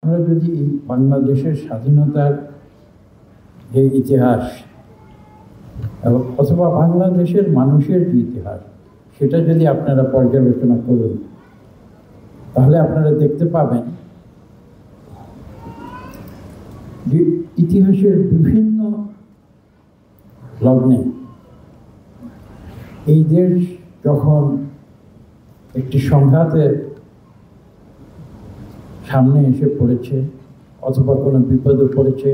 আমরা যদি বাংলাদেশের স্বাধীনতার যে ইতিহাস অথবা বাংলাদেশের মানুষের যে ইতিহাস সেটা যদি আপনারা পর্যালোচনা করুন, তাহলে আপনারা দেখতে পাবেন যে ইতিহাসের বিভিন্ন লগ্নে এই দেশ যখন একটি সংঘাতের সামনে এসে পড়েছে, অথবা কোনো বিপদে পড়েছে,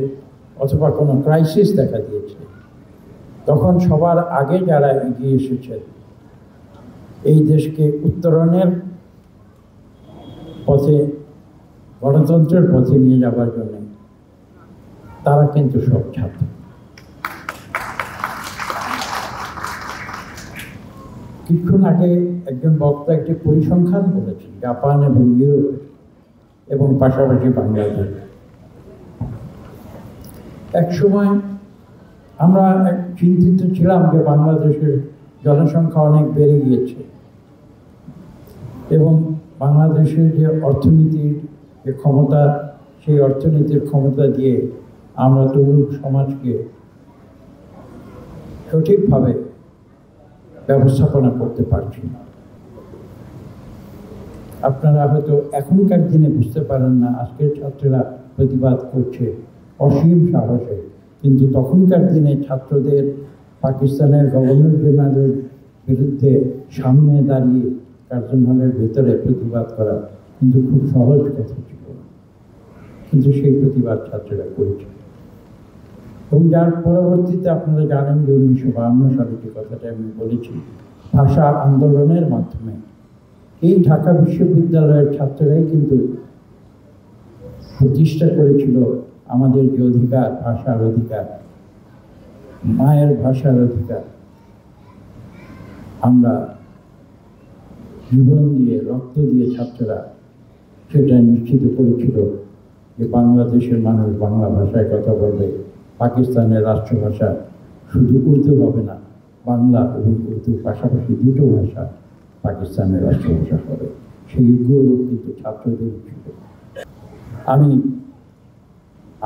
অথবা কোনো ক্রাইসিস দেখা দিয়েছে, তখন সবার আগে যারা এগিয়ে এসেছে এই দেশকে উত্তরণের পথে, গণতন্ত্রের পথে নিয়ে যাবার জন্য, তারা কিন্তু সব ছাত্র। কিছুক্ষণ আগে একজন বক্তা একটি পরিসংখ্যান বলেছেন জাপান এবং ইউরোপ এবং পাশাপাশি বাংলাদেশ। এক সময় আমরা চিন্তিত ছিলাম যে বাংলাদেশের জনসংখ্যা অনেক বেড়ে গিয়েছে এবং বাংলাদেশের যে অর্থনীতির যে ক্ষমতা, সেই অর্থনীতির ক্ষমতা দিয়ে আমরা তরুণ সমাজকে সঠিকভাবে ব্যবস্থাপনা করতে পারছি না। আপনারা হয়তো এখনকার দিনে বুঝতে পারেন না, আজকের ছাত্ররা প্রতিবাদ করছে অসীম সাহসে, কিন্তু তখনকার দিনে ছাত্রদের পাকিস্তানের গভর্নর জেনারেলের বিরুদ্ধে সামনে দাঁড়িয়ে কার্জন হলের ভেতরে প্রতিবাদ করা কিন্তু খুব সহজ কথা ছিল, কিন্তু সেই প্রতিবাদ ছাত্ররা করেছে। এবং যার পরবর্তীতে আপনারা জানেন যে 1952 সালে যে কথাটা আমি বলেছি, ভাষা আন্দোলনের মাধ্যমে এই ঢাকা বিশ্ববিদ্যালয়ের ছাত্ররাই কিন্তু প্রতিষ্ঠা করেছিল আমাদের যে অধিকার, ভাষার অধিকার, মায়ের ভাষার অধিকার। আমরা জীবন দিয়ে, রক্ত দিয়ে ছাত্ররা সেটা নিশ্চিত করেছিল যে বাংলাদেশের মানুষ বাংলা ভাষায় কথা বলবে, পাকিস্তানের রাষ্ট্রভাষা শুধু উর্দু হবে না, বাংলা এবং উর্দু পাশাপাশি দুটো ভাষা পাকিস্তানের রাষ্ট্রভাষা হবে। সেই গৌরব কিন্তু ছাত্রদের ছিল। আমি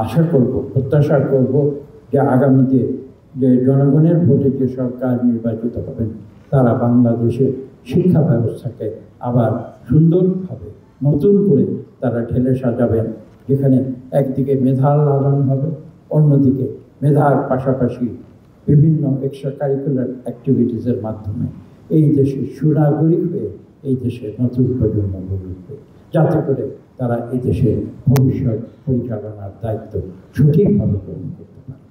আশা করব, প্রত্যাশা করব যে আগামীতে যে জনগণের ভোটে যে সরকার নির্বাচিত হবেন, তারা বাংলাদেশের শিক্ষা ব্যবস্থাকে আবার সুন্দরভাবে নতুন করে তারা ঢেলে সাজাবেন, যেখানে একদিকে মেধার লালন হবে, অন্যদিকে মেধার পাশাপাশি বিভিন্ন এক্সট্রা কারিকুলার অ্যাক্টিভিটিসের মাধ্যমে এই দেশের সুনাগরিক হয়ে এই দেশের নতুন প্রজন্ম গড়ে উঠবে, যাতে করে তারা এই দেশের ভবিষ্যৎ পরিচালনার দায়িত্ব সঠিকভাবে গ্রহণ করতে পারে।